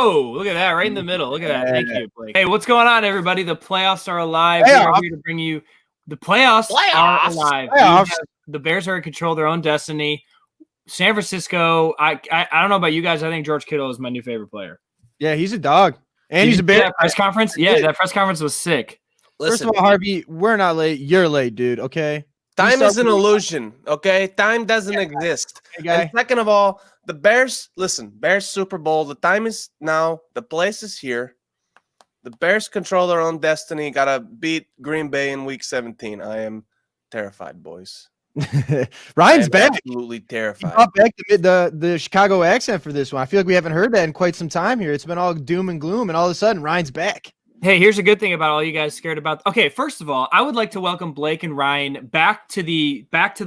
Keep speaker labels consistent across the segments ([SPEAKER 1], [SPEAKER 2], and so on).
[SPEAKER 1] Whoa, look at that, right in the middle. Look at that. Thank you, Blake. Hey, what's going on, everybody? The playoffs are alive. We are here to bring you the playoffs are alive. The Bears are in control of their own destiny. San Francisco, I don't know about you guys. I think George Kittle is my new favorite player.
[SPEAKER 2] Yeah, he's a dog. And he's a Bear.
[SPEAKER 1] That press conference? Yeah, that press conference was sick.
[SPEAKER 2] Listen, first of all, Harvey, we're not late. You're late, dude, okay?
[SPEAKER 3] Time is an illusion, okay? Time doesn't exist. And second of all, the Bears, Bears Super Bowl, the time is now. The place is here. The Bears control their own destiny. Got to beat Green Bay in Week 17. I am terrified, boys.
[SPEAKER 2] Ryan's back.
[SPEAKER 3] Absolutely terrified.
[SPEAKER 2] He brought back the Chicago accent for this one. I feel like we haven't heard that in quite some time here. It's been all doom and gloom, and all of a sudden, Ryan's back.
[SPEAKER 1] Hey, here's a good thing about all you guys scared about. Okay, first of all, I would like to welcome Blake and Ryan back to the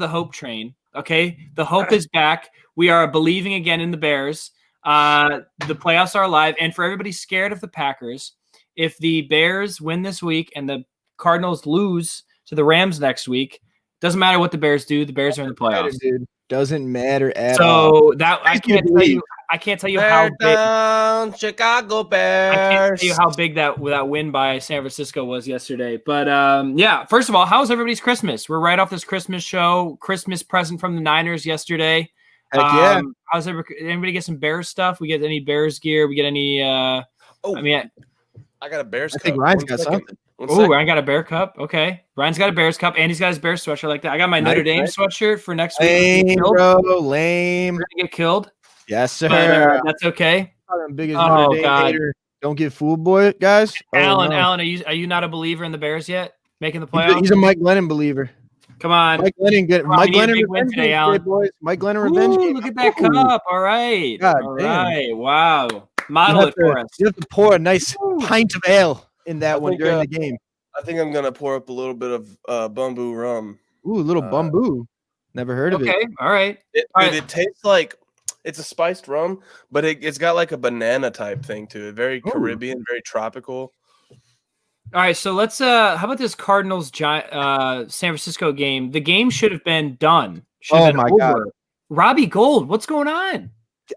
[SPEAKER 1] hope train. Okay, the hope is back. We are believing again in the Bears. The playoffs are alive, and for everybody scared of the Packers, if the Bears win this week and the Cardinals lose to the Rams next week, doesn't matter what the Bears do. The Bears are in the playoffs.
[SPEAKER 2] Dude. Doesn't matter at all.
[SPEAKER 1] So that I can't tell you how big
[SPEAKER 3] Chicago Bears.
[SPEAKER 1] I can't tell you how big that win by San Francisco was yesterday. But yeah, first of all, how's everybody's Christmas? We're right off this Christmas show. Christmas present from the Niners yesterday.
[SPEAKER 2] Heck yeah.
[SPEAKER 1] How's anybody get some Bears stuff? We get any Bears gear? We get any I
[SPEAKER 3] got a Bears cup.
[SPEAKER 2] I think Ryan's got something.
[SPEAKER 1] Oh, Ryan got a Bear cup. Okay. Ryan's got a Bears cup, and he's got his Bears sweatshirt like that. I got my Notre Dame sweatshirt for next week.
[SPEAKER 2] Lame, bro. Lame.
[SPEAKER 1] We're going to get killed.
[SPEAKER 2] Yes, sir.
[SPEAKER 1] But, that's okay.
[SPEAKER 2] I'm biggest Notre Dame hater. Don't get fooled, boy, guys.
[SPEAKER 1] Alan, are you not a believer in the Bears yet? Making the playoffs?
[SPEAKER 2] He's a Mike Glennon believer.
[SPEAKER 1] Come on.
[SPEAKER 2] Mike Glennon
[SPEAKER 1] win today, Alan.
[SPEAKER 2] Boys. Mike Glennon revenge game.
[SPEAKER 1] Look at that cup. All right. Right. Wow. Model it for us.
[SPEAKER 2] You have to pour a nice pint of ale in that one during the game.
[SPEAKER 3] I think I'm gonna pour up a little bit of bamboo rum.
[SPEAKER 2] Ooh, a little bamboo. Never heard of it.
[SPEAKER 1] Okay, all right.
[SPEAKER 3] It tastes like it's a spiced rum, but it's got like a banana type thing to it. Very Caribbean, very tropical.
[SPEAKER 1] All right, so let's how about this Cardinals San Francisco game? The game should have been done.
[SPEAKER 2] Oh my God.
[SPEAKER 1] Robbie Gould, what's going on?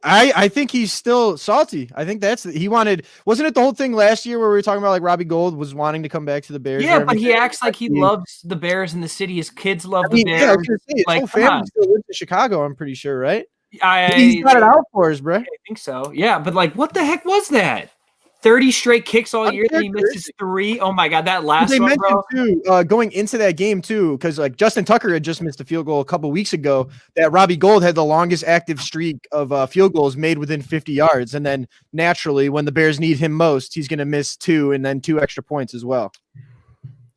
[SPEAKER 2] I think he's still salty. I think he wanted. Wasn't it the whole thing last year where we were talking about like Robbie Gould was wanting to come back to the Bears?
[SPEAKER 1] Yeah, but he acts like he loves the Bears in the city. His kids love the Bears. Yeah, I was gonna say,
[SPEAKER 2] his whole family still lives in Chicago. I'm pretty sure, right?
[SPEAKER 1] He's
[SPEAKER 2] got it out for us, bro.
[SPEAKER 1] I think so. Yeah, but like, what the heck was that? 30 straight kicks all year, and he missed his 3. Oh my God, that last one, bro.
[SPEAKER 2] Too, going into that game too, because like Justin Tucker had just missed a field goal a couple weeks ago. That Robbie Gould had the longest active streak of field goals made within 50 yards, and then naturally, when the Bears need him most, he's going to miss 2 and then 2 extra points as well.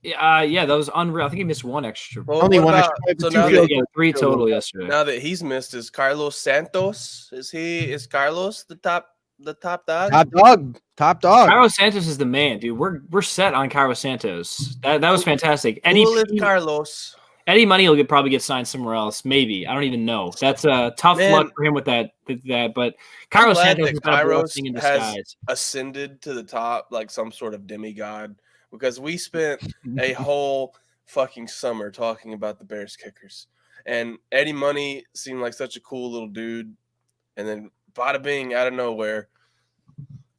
[SPEAKER 1] Yeah, that was unreal. I think he missed 1 extra.
[SPEAKER 2] Well, only 1 extra point.
[SPEAKER 3] So
[SPEAKER 1] now 3 total yesterday.
[SPEAKER 3] Now that he's missed, is Carlos Santos? Is Carlos the top dog?
[SPEAKER 2] Top dog.
[SPEAKER 1] Carlos Santos is the man, dude. We're set on Carlos Santos. That was fantastic.
[SPEAKER 3] Carlos?
[SPEAKER 1] Eddie Money will probably get signed somewhere else. Maybe. I don't even know. That's a tough luck for him with that. But Carlos Santos is a blessing in disguise.
[SPEAKER 3] Ascended to the top like some sort of demigod, because we spent a whole fucking summer talking about the Bears kickers, and Eddie Money seemed like such a cool little dude, and then bada bing, out of nowhere,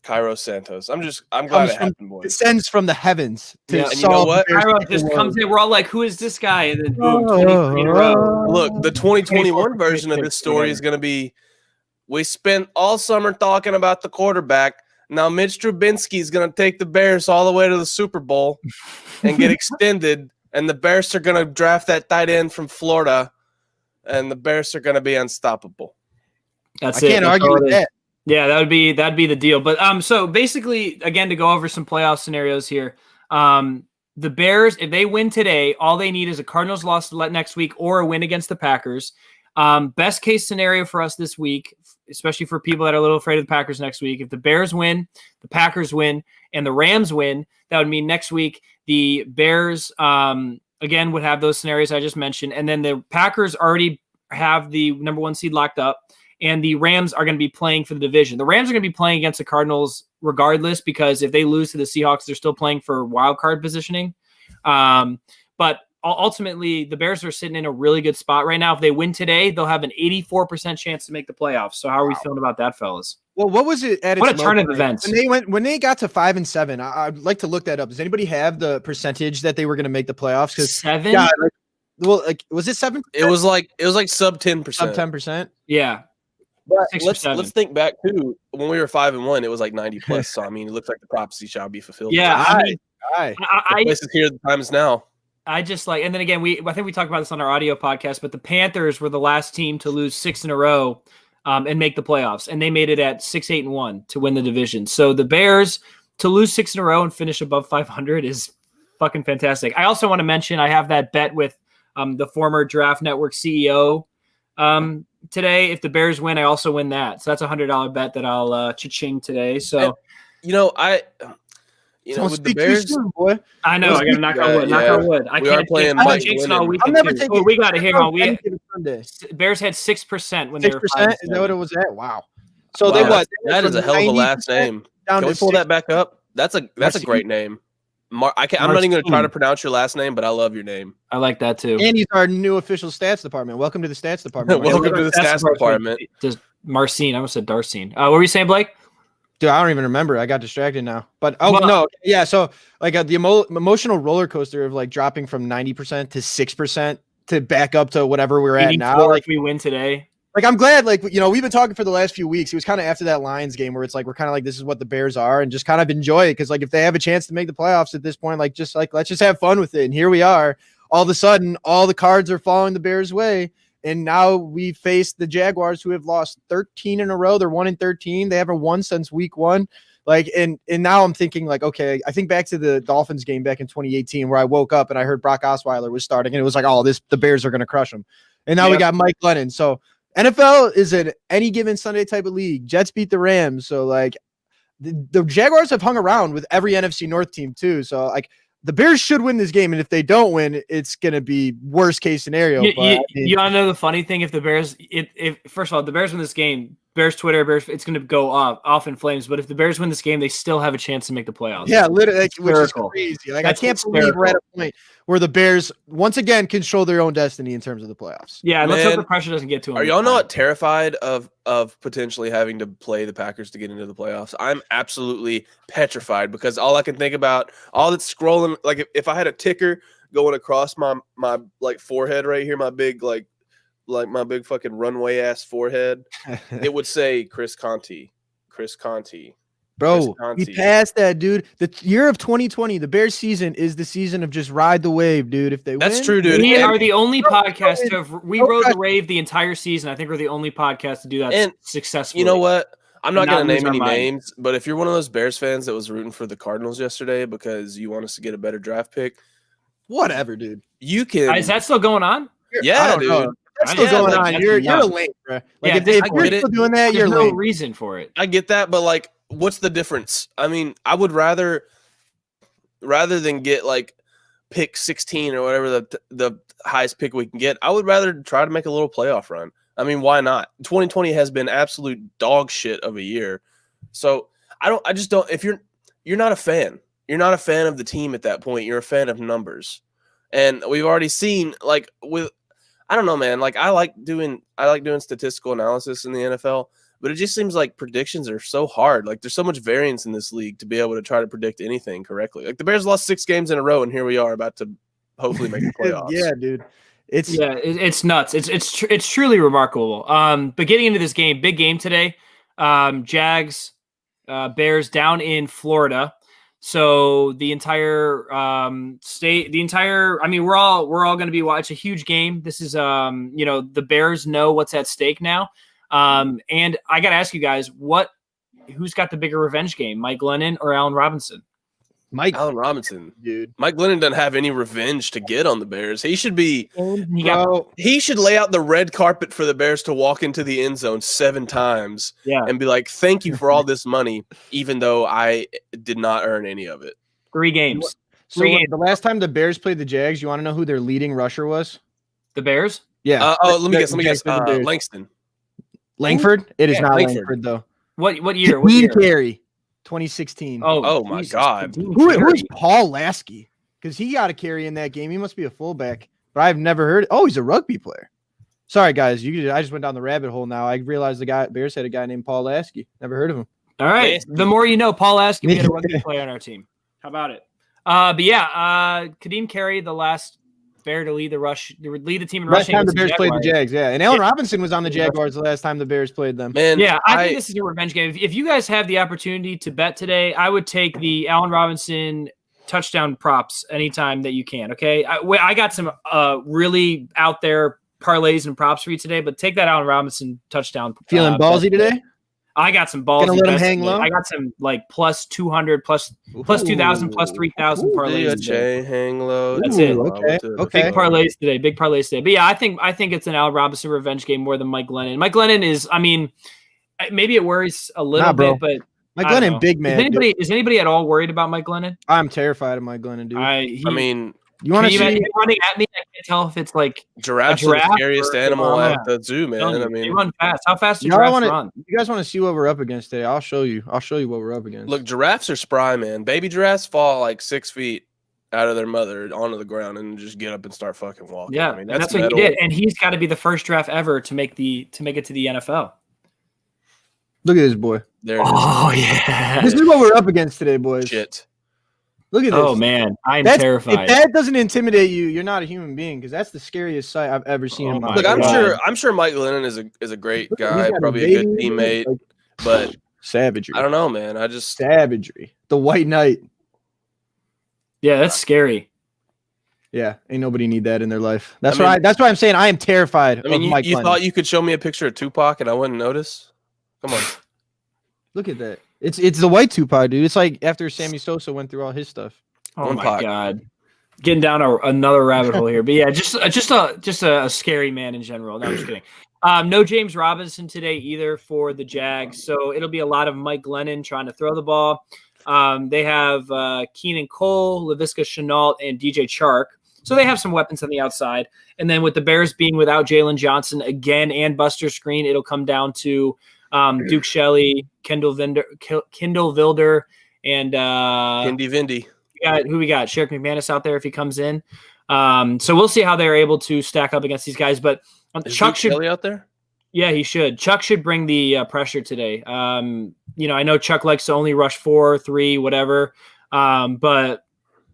[SPEAKER 3] Cairo Santos. I'm glad it happened, boys.
[SPEAKER 2] Descends from the heavens.
[SPEAKER 3] And you know what?
[SPEAKER 1] Cairo just comes in. We're all like, who is this guy? And then boom,
[SPEAKER 3] 23 in a row. Look, the 2021 version of this story is going to be, we spent all summer talking about the quarterback. Now Mitch Trubisky is going to take the Bears all the way to the Super Bowl and get extended, and the Bears are going to draft that tight end from Florida, and the Bears are going to be unstoppable.
[SPEAKER 2] I can't argue with that.
[SPEAKER 1] Yeah, that'd be the deal. But so basically, again, to go over some playoff scenarios here, the Bears, if they win today, all they need is a Cardinals loss next week or a win against the Packers. Best case scenario for us this week, especially for people that are a little afraid of the Packers next week, if the Bears win, the Packers win, and the Rams win, that would mean next week the Bears again would have those scenarios I just mentioned, and then the Packers already have the number 1 seed locked up. And the Rams are going to be playing for the division. The Rams are going to be playing against the Cardinals regardless, because if they lose to the Seahawks, they're still playing for wild card positioning. But ultimately, the Bears are sitting in a really good spot right now. If they win today, they'll have an 84% chance to make the playoffs. So how are we feeling about that, fellas?
[SPEAKER 2] Well, what was it at its
[SPEAKER 1] What a turn
[SPEAKER 2] low
[SPEAKER 1] of
[SPEAKER 2] point?
[SPEAKER 1] events.
[SPEAKER 2] When they got to 5-7? I'd like to look that up. Does anybody have the percentage that they were going to make the playoffs? Because
[SPEAKER 1] 7?
[SPEAKER 2] yeah, was it 7?
[SPEAKER 3] It was like sub 10%.
[SPEAKER 2] Sub 10%.
[SPEAKER 1] Yeah.
[SPEAKER 3] But
[SPEAKER 1] 6 or
[SPEAKER 3] let's
[SPEAKER 1] 7.
[SPEAKER 3] think back too. When we were 5-1, it was like 90 plus. So I mean, it looks like the prophecy shall be fulfilled.
[SPEAKER 1] Yeah, I mean,
[SPEAKER 3] the place is here. The time is now.
[SPEAKER 1] I just like, and then again, I think we talked about this on our audio podcast, but the Panthers were the last team to lose 6 in a row and make the playoffs, and they made it at 6-8-1 to win the division. So the Bears to lose 6 in a row and finish above 500 is fucking fantastic. I also want to mention I have that bet with the former Draft Network CEO today. If the Bears win, I also win that. So that's a $100 bet that I'll cha-ching today. So,
[SPEAKER 3] with the Bears,
[SPEAKER 2] soon, boy.
[SPEAKER 1] I know. I got to knock on wood. Knock on wood. I
[SPEAKER 3] We
[SPEAKER 1] can't
[SPEAKER 3] are playing
[SPEAKER 1] take
[SPEAKER 3] Mike
[SPEAKER 1] jinx
[SPEAKER 3] Glennon.
[SPEAKER 1] all week.
[SPEAKER 2] I'm never taking.
[SPEAKER 1] We got to hang on.
[SPEAKER 2] Sunday.
[SPEAKER 1] Bears had 6% when they were
[SPEAKER 2] 6%. Is that what it was at? Wow. So they what?
[SPEAKER 3] That is a hell of a last name. Can we pull that back up? That's a great name. I'm not even going to try to pronounce your last name, but I love your name.
[SPEAKER 1] I like that too.
[SPEAKER 2] And he's our new official stats department. Welcome to the stats department.
[SPEAKER 3] Welcome to the stats department.
[SPEAKER 1] Just Marcine. I almost said Darcine. What were you saying, Blake?
[SPEAKER 2] Dude, I don't even remember. I got distracted now. But no, yeah. So like the emotional roller coaster of like dropping from 90% to 6% to back up to whatever we're at now.
[SPEAKER 1] Like we win today.
[SPEAKER 2] Like I'm glad. Like we've been talking for the last few weeks. It was kind of after that Lions game where it's like we're kind of like this is what the Bears are, and just kind of enjoy it because like if they have a chance to make the playoffs at this point, let's just have fun with it. And here we are. All of a sudden, all the cards are falling the Bears' way. And now we face the Jaguars, who have lost 13 in a row. They're 1-13. They haven't won since week 1. Like, and now I'm thinking like, okay, I think back to the Dolphins game back in 2018 where I woke up and I heard Brock Osweiler was starting, and it was like, oh, the Bears are going to crush them. And now we got Mike Glennon. So NFL is an any given Sunday type of league. Jets beat the Rams. So like the Jaguars have hung around with every NFC North team too. So like, the Bears should win this game, and if they don't win, it's going to be worst case scenario.
[SPEAKER 1] You want to know the funny thing? If the Bears, if first of all, if the Bears win this game, Bears Twitter, it's going to go off in flames. But if the Bears win this game, they still have a chance to make the playoffs.
[SPEAKER 2] Yeah, literally, which is crazy. Like I can't believe we're at a point where the Bears once again control their own destiny in terms of the playoffs.
[SPEAKER 1] Yeah, let's hope the pressure doesn't get to them.
[SPEAKER 3] Are y'all not terrified of potentially having to play the Packers to get into the playoffs? I'm absolutely petrified because all I can think about, all that's scrolling, like if I had a ticker going across my like forehead right here, my big like my big fucking runway ass forehead, it would say Chris Conti.
[SPEAKER 2] Bro, we passed that, dude. The year of 2020, the Bears season is the season of just ride the wave, dude. If they
[SPEAKER 3] That's
[SPEAKER 2] win,
[SPEAKER 3] true, dude.
[SPEAKER 1] We are the only podcast to have rode the wave the entire season. I think we're the only podcast to do that successfully.
[SPEAKER 3] You know what? I'm not going to name any names, but if you're one of those Bears fans that was rooting for the Cardinals yesterday because you want us to get a better draft pick,
[SPEAKER 2] whatever, dude.
[SPEAKER 3] You can.
[SPEAKER 1] Is that still going on?
[SPEAKER 3] Yeah, dude.
[SPEAKER 2] Know. That's still going on. You're a lame, bro. Like if you're still doing that, you're
[SPEAKER 1] no
[SPEAKER 2] lame.
[SPEAKER 1] reason for it.
[SPEAKER 3] I get that, but like, what's the difference? I mean, I would rather than get like pick 16 or whatever the highest pick we can get, I would rather try to make a little playoff run. I mean, why not? 2020 has been absolute dog shit of a year. So I just don't, if you're not a fan, you're not a fan of the team at that point. You're a fan of numbers. And we've already seen like I don't know, man. Like I like doing statistical analysis in the NFL, but it just seems like predictions are so hard. Like there's so much variance in this league to be able to try to predict anything correctly. Like the Bears lost 6 games in a row, and here we are about to hopefully make the playoffs.
[SPEAKER 2] Yeah, dude.
[SPEAKER 1] It's nuts. It's truly remarkable. But getting into this game, big game today. Jags, Bears down in Florida. So the entire state, I mean, we're all going to be watching. It's a huge game. This is the Bears know what's at stake now. And I got to ask you guys, who's got the bigger revenge game, Mike Glennon or Allen Robinson?
[SPEAKER 3] Allen Robinson,
[SPEAKER 2] dude.
[SPEAKER 3] Mike Glennon doesn't have any revenge to get on the Bears. He should be. He should lay out the red carpet for the Bears to walk into the end zone 7 times, and be like, "Thank you for all this money, even though I did not earn any of it."
[SPEAKER 1] 3 games.
[SPEAKER 2] So the last time the Bears played the Jags, you want to know who their leading rusher was?
[SPEAKER 1] The Bears?
[SPEAKER 2] Yeah.
[SPEAKER 3] Let me guess. Langston.
[SPEAKER 2] Langford? It is not Langford though.
[SPEAKER 1] What year?
[SPEAKER 2] Dean Carey. 2016.
[SPEAKER 3] Oh my God.
[SPEAKER 2] Who is Paul Lasky? because he got a carry in that game. He must be a fullback, but I've never heard. Oh, he's a rugby player. Sorry, guys. I just went down the rabbit hole now. I realized the Bears had a guy named Paul Lasky. Never heard of him.
[SPEAKER 1] All right. The more you know, Paul Lasky, we had a rugby player on our team. How about it? But yeah, Kadeem Carey, the last Bear to lead the team in rushing.
[SPEAKER 2] Last time the Bears played the Jags, yeah. And Allen Robinson was on the Jaguars the last time the Bears played them.
[SPEAKER 3] Man,
[SPEAKER 1] yeah, I think this is a revenge game. If you guys have the opportunity to bet today, I would take the Allen Robinson touchdown props anytime that you can, okay? I got some really out there parlays and props for you today, but take that Allen Robinson touchdown.
[SPEAKER 2] Feeling ballsy today?
[SPEAKER 1] I got some balls.
[SPEAKER 2] Gonna let him hang low?
[SPEAKER 1] I got some like plus 200, plus 2,000, plus 3,000 parlays today.
[SPEAKER 3] Hang low.
[SPEAKER 1] That's it.
[SPEAKER 2] Okay.
[SPEAKER 1] Big parlays today. But yeah, I think it's an Allen Robinson revenge game more than Mike Glennon. Mike Glennon is, I mean, maybe it worries a little bit, but
[SPEAKER 2] Mike Glennon, big man.
[SPEAKER 1] Is anybody at all worried about Mike Glennon?
[SPEAKER 2] I'm terrified of Mike Glennon, dude.
[SPEAKER 3] I mean,
[SPEAKER 2] you want to see
[SPEAKER 1] running at me? I can't tell if it's like
[SPEAKER 3] giraffes are the scariest animal at the zoo, man. I mean,
[SPEAKER 1] they run fast. How fast do giraffes run?
[SPEAKER 2] You guys want to see what we're up against today? I'll show you. What we're up against.
[SPEAKER 3] Look, giraffes are spry, man. Baby giraffes fall like 6 feet out of their mother onto the ground and just get up and start fucking walking.
[SPEAKER 1] Yeah,
[SPEAKER 3] I mean,
[SPEAKER 1] that's what he did, and he's got to be the first giraffe ever to make it to the NFL.
[SPEAKER 2] Look at this boy.
[SPEAKER 3] There it is.
[SPEAKER 1] Oh yeah,
[SPEAKER 2] this is what we're up against today, boys.
[SPEAKER 3] Shit.
[SPEAKER 2] Look at this.
[SPEAKER 1] Oh man, I'm terrified.
[SPEAKER 2] If that doesn't intimidate you, you're not a human being, because that's the scariest sight I've ever seen in my
[SPEAKER 3] life.
[SPEAKER 2] Look,
[SPEAKER 3] I'm sure Mike Glennon is a great guy, probably a good teammate, but
[SPEAKER 2] savagery.
[SPEAKER 3] I don't know, man.
[SPEAKER 2] Savagery. The White Knight.
[SPEAKER 1] Yeah, that's scary.
[SPEAKER 2] Yeah, ain't nobody need that in their life. That's why I'm saying I am terrified of Mike Glennon.
[SPEAKER 3] You thought you could show me a picture of Tupac and I wouldn't notice? Come on.
[SPEAKER 2] Look at that. It's the white Tupac, dude. It's like after Sammy Sosa went through all his stuff.
[SPEAKER 1] Oh my God. Getting down another rabbit hole here. But yeah, just a scary man in general. No, I'm just kidding. No James Robinson today either for the Jags. So it'll be a lot of Mike Glennon trying to throw the ball. They have Keenan Cole, Laviska Shenault, and DJ Chark. So they have some weapons on the outside. And then with the Bears being without Jalen Johnson again and Buster Screen, it'll come down to Duke Shelley, Kendall Vilder, and
[SPEAKER 3] Indy Vindy.
[SPEAKER 1] Who we got? Sherrick McManus out there if he comes in. So we'll see how they're able to stack up against these guys. But Chuck should
[SPEAKER 3] Shelley out there.
[SPEAKER 1] Yeah, he should. Chuck should bring the pressure today. I know Chuck likes to only rush 4, 3, whatever. But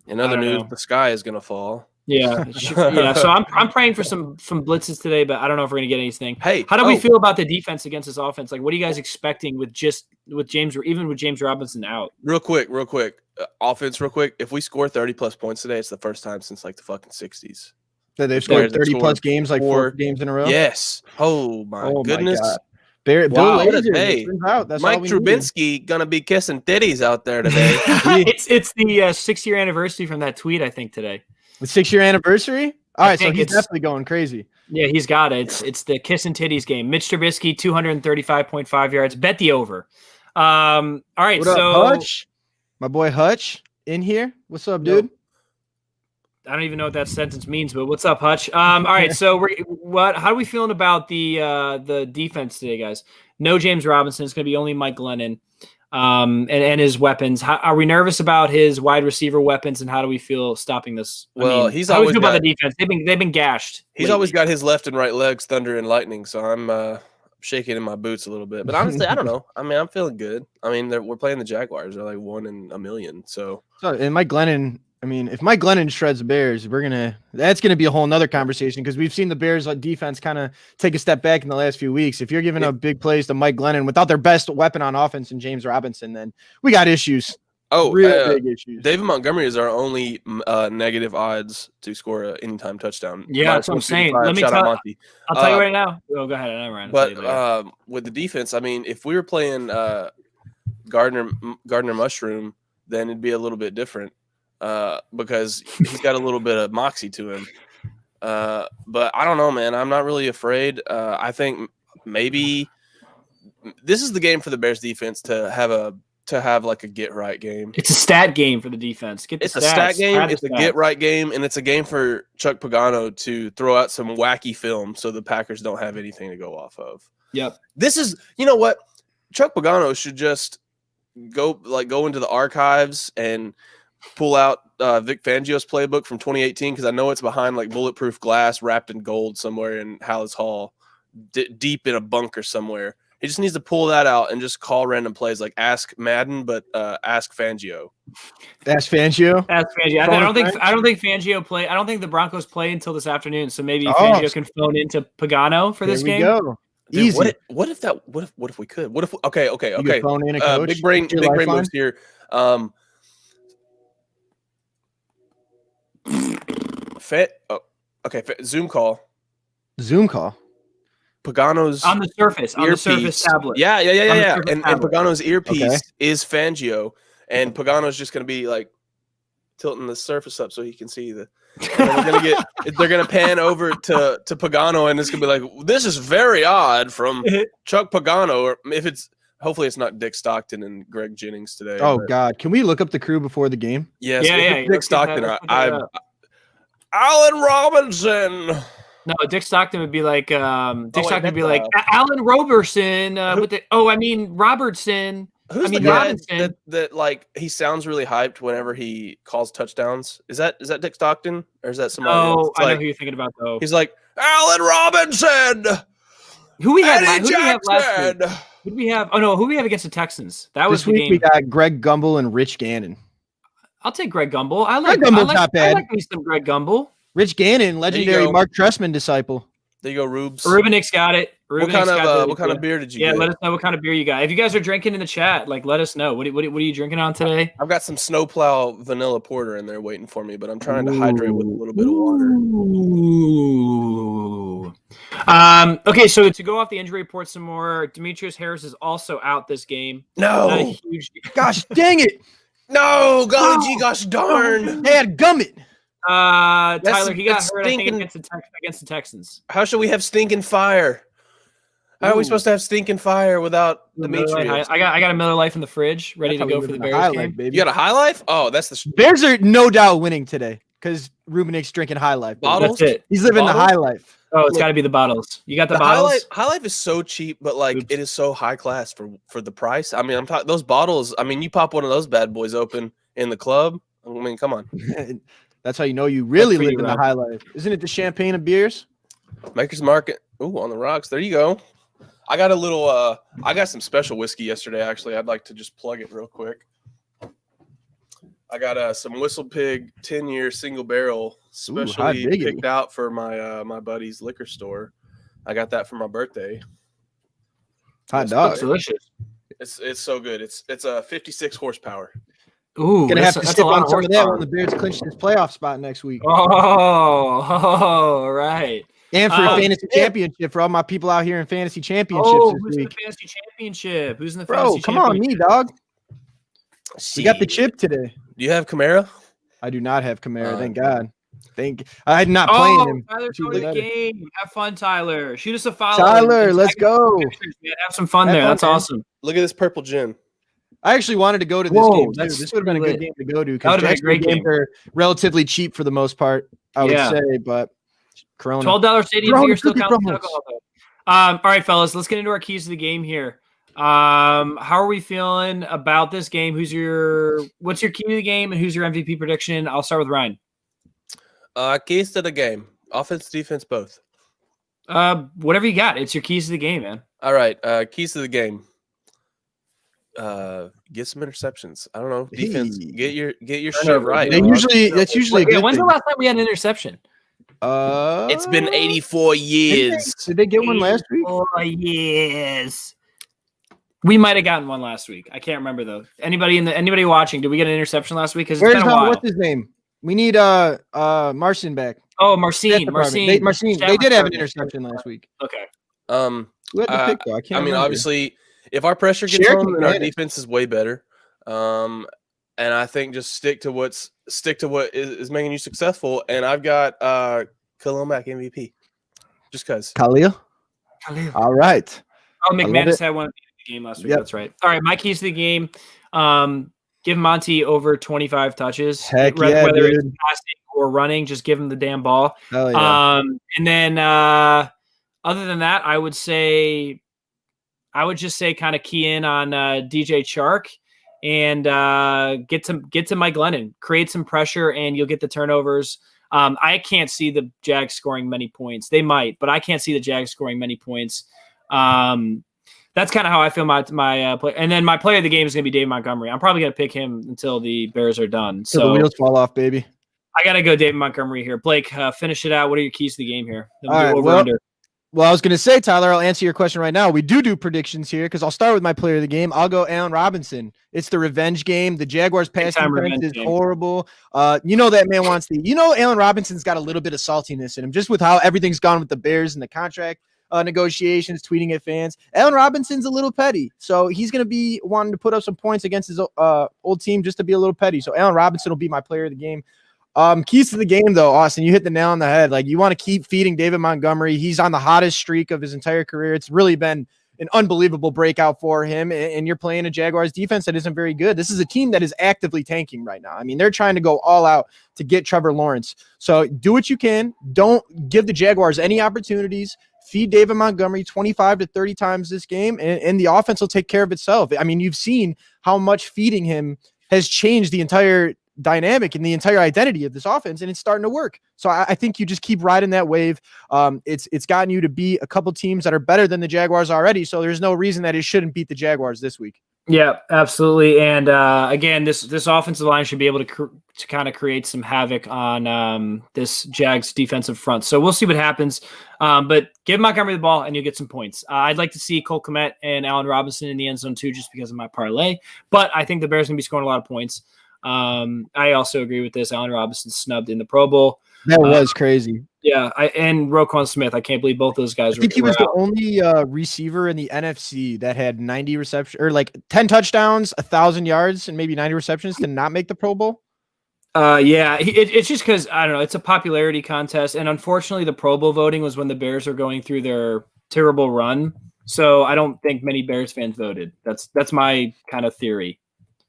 [SPEAKER 3] in other news, the sky is going to fall.
[SPEAKER 1] Yeah, yeah. So I'm praying for some blitzes today, but I don't know if we're gonna get anything.
[SPEAKER 3] Hey,
[SPEAKER 1] how do we feel about the defense against this offense? Like, what are you guys expecting with James, or even with James Robinson out?
[SPEAKER 3] Real quick, offense, real quick. If we score 30+ points today, it's the first time since like the fucking 60s
[SPEAKER 2] that they've scored 30+ games, like 4 games in a row.
[SPEAKER 3] Yes. Oh my goodness.
[SPEAKER 2] Bill Lazor,
[SPEAKER 3] hey, Mike Trubinsky gonna be kissing titties out there today.
[SPEAKER 1] it's the 6-year anniversary from that tweet, I think, today.
[SPEAKER 2] The 6-year anniversry? All right, so he's definitely going crazy.
[SPEAKER 1] Yeah, he's got it. It's the kiss and titties game. Mitch Trubisky, 235.5 yards. Bet the over. All right,
[SPEAKER 2] what up, Hutch? My boy Hutch in here. What's up, dude?
[SPEAKER 1] I don't even know what that sentence means, but what's up, Hutch? All right, so how are we feeling about the defense today, guys? No James Robinson. It's going to be only Mike Glennon. And his weapons. Are we nervous about his wide receiver weapons, and how do we feel stopping this?
[SPEAKER 3] He's always
[SPEAKER 1] about the defense. They've been gashed.
[SPEAKER 3] He's always got his left and right legs thunder and lightning, so I'm shaking in my boots a little bit. But honestly, I don't know. I mean, I'm feeling good. I mean, we're playing the Jaguars. They're like 1 in a million. So
[SPEAKER 2] and Mike Glennon. I mean, if Mike Glennon shreds the Bears, that's gonna be a whole nother conversation, because we've seen the Bears defense kind of take a step back in the last few weeks. If you're giving up big plays to Mike Glennon without their best weapon on offense and James Robinson, then we got issues.
[SPEAKER 3] Oh, big issues. David Montgomery is our only negative odds to score an anytime touchdown.
[SPEAKER 1] Yeah, that's what I'm saying. Let me tell you right now. Oh, go ahead.
[SPEAKER 3] But with the defense, I mean, if we were playing Gardner Mushroom, then it'd be a little bit different. Because he's got a little bit of moxie to him. But I don't know, man. I'm not really afraid. I think maybe this is the game for the Bears defense to have like a get right game.
[SPEAKER 1] It's a stat game for the defense.
[SPEAKER 3] It's a stat game. It's a get right game, and it's a game for Chuck Pagano to throw out some wacky film so the Packers don't have anything to go off of.
[SPEAKER 1] Yep.
[SPEAKER 3] This is, you know what? Chuck Pagano should just go into the archives and pull out Vic Fangio's playbook from 2018 because I know it's behind like bulletproof glass wrapped in gold somewhere in Hallis Hall, deep in a bunker somewhere. He just needs to pull that out and just call random plays like ask Madden, but ask Fangio.
[SPEAKER 2] Ask Fangio.
[SPEAKER 1] Ask Fangio. I don't think Fangio play. I don't think the Broncos play until this afternoon. So maybe Fangio can phone into Pagano for this game.
[SPEAKER 2] Go.
[SPEAKER 3] Dude,
[SPEAKER 2] easy.
[SPEAKER 3] What if we could? What if okay.
[SPEAKER 2] Phone in a coach,
[SPEAKER 3] big brain moves here. Zoom call. Pagano's
[SPEAKER 1] on the Surface tablet.
[SPEAKER 3] Yeah. And Pagano's earpiece is Fangio, and Pagano's just going to be like tilting the Surface up so he can see the. They're gonna pan over to Pagano, and it's gonna be like, this is very odd from Chuck Pagano, or if it's hopefully it's not Dick Stockton and Greg Jennings today.
[SPEAKER 2] Oh God, can we look up the crew before the game?
[SPEAKER 3] Yes, yeah. Dick Stockton. Allen Robinson.
[SPEAKER 1] No, Dick Stockton would be like Allen Roberson Robertson.
[SPEAKER 3] Who's the guy that like he sounds really hyped whenever he calls touchdowns? Is that Dick Stockton or is that somebody else?
[SPEAKER 1] I know who you're thinking about though.
[SPEAKER 3] He's like Allen Robinson.
[SPEAKER 1] Who we had last week? Who we have against the Texans? That was
[SPEAKER 2] this week. We got Greg Gumbel and Rich Gannon.
[SPEAKER 1] I'll take Greg Gumbel.
[SPEAKER 2] Not bad.
[SPEAKER 1] I like me some Greg Gumbel.
[SPEAKER 2] Rich Gannon, legendary Mark Trestman disciple.
[SPEAKER 3] There you go, Rubes.
[SPEAKER 1] Rubenix got it.
[SPEAKER 3] What kind of beer did you get?
[SPEAKER 1] Yeah, let us know what kind of beer you got. If you guys are drinking in the chat, like let us know. What are you drinking on today?
[SPEAKER 3] I've got some Snowplow vanilla porter in there waiting for me, but I'm trying to hydrate with a little bit of water.
[SPEAKER 1] Okay, so to go off the injury report some more, Demetrius Harris is also out this game.
[SPEAKER 3] No.
[SPEAKER 2] Gosh dang it.
[SPEAKER 3] No, gosh darn.
[SPEAKER 2] Dad gummit.
[SPEAKER 1] Tyler, he got hurt, I think, against the Texans.
[SPEAKER 3] How should we have stinking fire? How are we supposed to have stinking fire without Demetrius?
[SPEAKER 1] I got a Miller Lite in the fridge, ready to go for the Bears game.
[SPEAKER 3] Baby. You got a High Life? Oh, that's the
[SPEAKER 2] Bears are no doubt winning today because Rubenix drinking High Life.
[SPEAKER 3] Bottles?
[SPEAKER 1] That's it.
[SPEAKER 2] He's living the High Life.
[SPEAKER 1] Oh, it's got to be the bottles. You got the bottles?
[SPEAKER 3] High Life is so cheap, but like it is so high class for the price. I mean, I'm talking those bottles. I mean, you pop one of those bad boys open in the club. I mean, come on.
[SPEAKER 2] That's how you know you really live in the High Life. Isn't it the champagne of beers?
[SPEAKER 3] Maker's Market. Ooh, on the rocks. There you go. I got a little I got some special whiskey yesterday, actually. I'd like to just plug it real quick. I got some Whistle Pig 10-year single barrel specially picked out for my my buddy's liquor store. I got that for my birthday.
[SPEAKER 2] Hot dog.
[SPEAKER 1] It's delicious.
[SPEAKER 3] It's so good. It's a 56 horsepower.
[SPEAKER 2] Ooh, gonna have to sip on some of that when the Bears clinch this playoff spot next week.
[SPEAKER 1] Oh, right.
[SPEAKER 2] And for a fantasy championship for all my people out here in fantasy championships this
[SPEAKER 1] who's
[SPEAKER 2] week.
[SPEAKER 1] In the fantasy championship? Who's in the fantasy
[SPEAKER 2] come
[SPEAKER 1] championship?
[SPEAKER 2] on, me dog. We got the chip today.
[SPEAKER 3] Do you have Kamara?
[SPEAKER 2] I do not have Kamara. Thank God. I had not playing him.
[SPEAKER 1] Tyler, go to the game. Have fun, Tyler. Shoot us a follow.
[SPEAKER 2] Tyler, let's go.
[SPEAKER 1] Have some fun there. That's awesome.
[SPEAKER 3] Look at this purple gin.
[SPEAKER 2] I actually wanted to go to this game. This would have been a good game to go to because
[SPEAKER 1] a great game.
[SPEAKER 2] They're relatively cheap for the most part, I would say, but Corona.
[SPEAKER 1] $12 stadium beer still counts as alcohol. All right, fellas, let's get into our keys to the game here. How are we feeling about this game? What's your key to the game and who's your MVP prediction? I'll start with Ryan.
[SPEAKER 3] Keys to the game. Offense, defense, both.
[SPEAKER 1] Whatever you got. It's your keys to the game, man.
[SPEAKER 3] All right. Keys to the game. Get some interceptions. I don't know. Defense, get your shit right.
[SPEAKER 2] That's usually a good
[SPEAKER 1] when's
[SPEAKER 2] thing.
[SPEAKER 1] the last time we had an interception?
[SPEAKER 3] It's been 84 years.
[SPEAKER 2] Did they get one last week?
[SPEAKER 1] 84 years. We might have gotten one last week. I can't remember though. Anybody watching? Did we get an interception last week? Because it's been a while.
[SPEAKER 2] What's his name? We need Marcin back.
[SPEAKER 1] Oh, Marcin.
[SPEAKER 2] They did have an interception last week.
[SPEAKER 1] Okay.
[SPEAKER 2] Who had the pick though? I can't remember.
[SPEAKER 3] Obviously, if our pressure gets home, then our defense is way better. And I think just stick to what is making you successful. And I've got Khalil Mack MVP. Just because.
[SPEAKER 2] Khalil. All right.
[SPEAKER 1] Oh, McManus had one at the end of the game last week. Yep. That's right. All right, my keys to the game. Give Monty over 25 touches.
[SPEAKER 2] Heck
[SPEAKER 1] whether
[SPEAKER 2] dude.
[SPEAKER 1] it's passing or running, just give him the damn ball.
[SPEAKER 2] Hell yeah.
[SPEAKER 1] And then other than that, I would just say kind of key in on DJ Chark and get to Mike Glennon, create some pressure, and you'll get the turnovers. I can't see the Jags scoring many points. They might, but I can't see the Jags scoring many points. That's kind of how I feel my play. And then my player of the game is going to be Dave Montgomery. I'm probably going to pick him until the Bears are done. So
[SPEAKER 2] the wheels fall off, baby.
[SPEAKER 1] I got to go Dave Montgomery here. Blake, finish it out. What are your keys to the game here?
[SPEAKER 2] All right, well, I was going to say, Tyler, I'll answer your question right now. We do predictions here because I'll start with my player of the game. I'll go Allen Robinson. It's the revenge game. The Jaguars' pass defense is horrible. That man wants Allen Robinson's got a little bit of saltiness in him just with how everything's gone with the Bears and the contract negotiations, tweeting at fans. Allen Robinson's a little petty, so he's going to be wanting to put up some points against his old team just to be a little petty. So Allen Robinson will be my player of the game. Keys to the game, though, Austin, you hit the nail on the head. Like, you want to keep feeding David Montgomery. He's on the hottest streak of his entire career. It's really been an unbelievable breakout for him, and you're playing a Jaguars defense that isn't very good. This is a team that is actively tanking right now. I mean, they're trying to go all out to get Trevor Lawrence. So do what you can. Don't give the Jaguars any opportunities. Feed David Montgomery 25 to 30 times this game, and the offense will take care of itself. I mean, you've seen how much feeding him has changed the entire dynamic and the entire identity of this offense, and it's starting to work. So I think you just keep riding that wave. It's gotten you to beat a couple teams that are better than the Jaguars already, so there's no reason that it shouldn't beat the Jaguars this week.
[SPEAKER 1] Yeah, absolutely. And again, this offensive line should be able to kind of create some havoc on this Jags defensive front. So we'll see what happens. But give Montgomery the ball and you'll get some points. I'd like to see Cole Kmet and Allen Robinson in the end zone too, just because of my parlay. But I think the Bears are going to be scoring a lot of points. I also agree with this. Allen Robinson snubbed in the Pro Bowl.
[SPEAKER 2] That was crazy.
[SPEAKER 1] Yeah, and Roquan Smith. I can't believe both those guys.
[SPEAKER 2] I think he was the only receiver in the NFC that had 90 receptions or like 10 touchdowns, 1,000 yards, and maybe 90 receptions to not make the Pro Bowl.
[SPEAKER 1] Yeah, it's just because I don't know. It's a popularity contest, and unfortunately, the Pro Bowl voting was when the Bears are going through their terrible run. So I don't think many Bears fans voted. That's my kind of theory.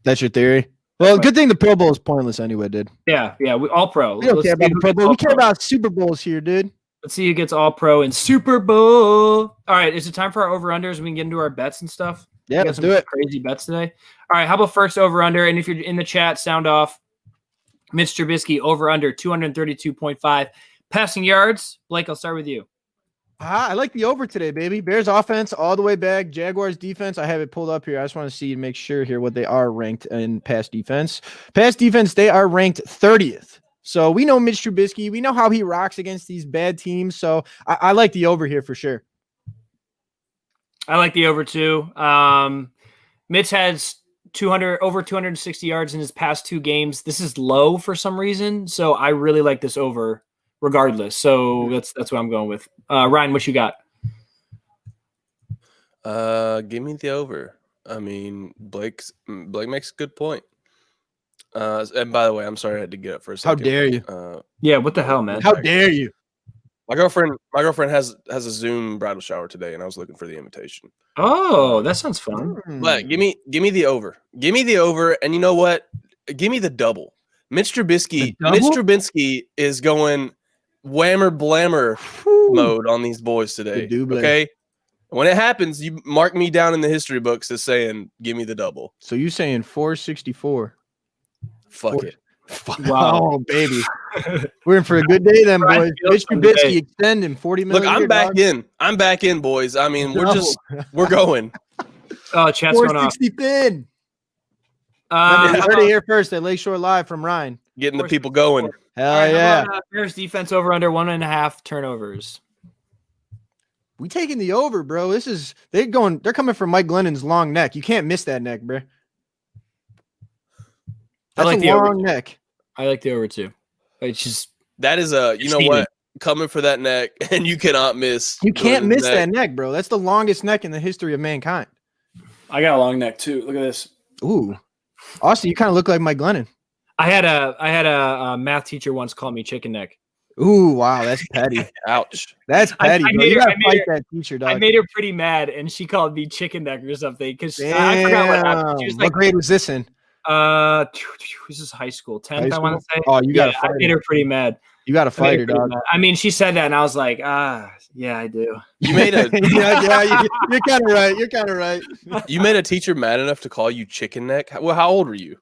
[SPEAKER 2] That's your theory. Well, good thing the Pro Bowl is pointless anyway, dude.
[SPEAKER 1] Yeah, we all pro.
[SPEAKER 2] We don't care about the Pro Bowl. We care about Super Bowls here, dude.
[SPEAKER 1] Let's see who gets all pro in Super Bowl. All right, is it time for our over-unders? We can get into our bets and stuff.
[SPEAKER 2] Yeah, let's do it.
[SPEAKER 1] Crazy bets today. All right, how about first over-under? And if you're in the chat, sound off. Mitch Trubisky, over-under 232.5 passing yards. Blake, I'll start with you.
[SPEAKER 2] I like the over today, baby. Bears offense all the way back. Jaguars defense. I have it pulled up here. I just want to see and make sure here what they are ranked in pass defense. Pass defense, they are ranked 30th. So we know Mitch Trubisky. We know how he rocks against these bad teams. So I like the over here for sure.
[SPEAKER 1] I like the over too. Mitch has over 260 yards in his past two games. This is low for some reason. So I really like this over regardless. So that's what I'm going with. Ryan, what you got?
[SPEAKER 3] Give me the over. I mean, Blake makes a good point. And by the way, I'm sorry I had to get up for a second.
[SPEAKER 2] How dare you?
[SPEAKER 1] Yeah, what the hell, man?
[SPEAKER 2] How dare you?
[SPEAKER 3] My girlfriend has a Zoom bridal shower today, and I was looking for the invitation.
[SPEAKER 1] Oh, that sounds fun.
[SPEAKER 3] But give me the over. Give me the over, and you know what? Give me the double. Mitch Trubisky is going whammer blammer mode on these boys today. Okay, when it happens, you mark me down in the history books as saying, "Give me the double."
[SPEAKER 2] So you saying 464?
[SPEAKER 3] Fuck it.
[SPEAKER 2] Wow, oh, baby, we're in for a good day then, boys. Mitch Trubisky extending 40 million.
[SPEAKER 3] Look, I'm back in. I'm back in, boys. I mean, we're going.
[SPEAKER 1] Oh, chat's going off.
[SPEAKER 2] 460 thin. Heard it here first at Lakeshore Live from Ryan.
[SPEAKER 3] Getting the people going.
[SPEAKER 2] Hell yeah.
[SPEAKER 1] Bears defense over under 1.5 turnovers.
[SPEAKER 2] We taking the over, bro. They're coming for Mike Glennon's long neck. You can't miss that neck, bro. That's
[SPEAKER 1] I like
[SPEAKER 2] a
[SPEAKER 1] the
[SPEAKER 2] long neck.
[SPEAKER 1] I like the over too. It's just
[SPEAKER 3] that is what? Coming for that neck, and you cannot miss.
[SPEAKER 2] You can't miss that neck, bro. That's the longest neck in the history of mankind.
[SPEAKER 1] I got a long neck too. Look at this.
[SPEAKER 2] Ooh. Austin, you kind of look like Mike Glennon.
[SPEAKER 1] I had a math teacher once call me chicken neck.
[SPEAKER 2] Ooh, wow, that's petty.
[SPEAKER 3] Ouch.
[SPEAKER 2] That's petty, bro. You gotta fight that teacher, dog.
[SPEAKER 1] I made her pretty mad, and she called me chicken neck or something because I forgot what happened. She was like,
[SPEAKER 2] what grade was this in?
[SPEAKER 1] This is high school, 10th, I want to say.
[SPEAKER 2] Oh, you gotta fight.
[SPEAKER 1] I made her pretty mad.
[SPEAKER 2] You got to fight her, dog.
[SPEAKER 1] I mean, she said that, and I was like, yeah, I do.
[SPEAKER 3] You made a
[SPEAKER 2] you're kind of right. You're kind of right.
[SPEAKER 3] You made a teacher mad enough to call you chicken neck. Well, how old were you?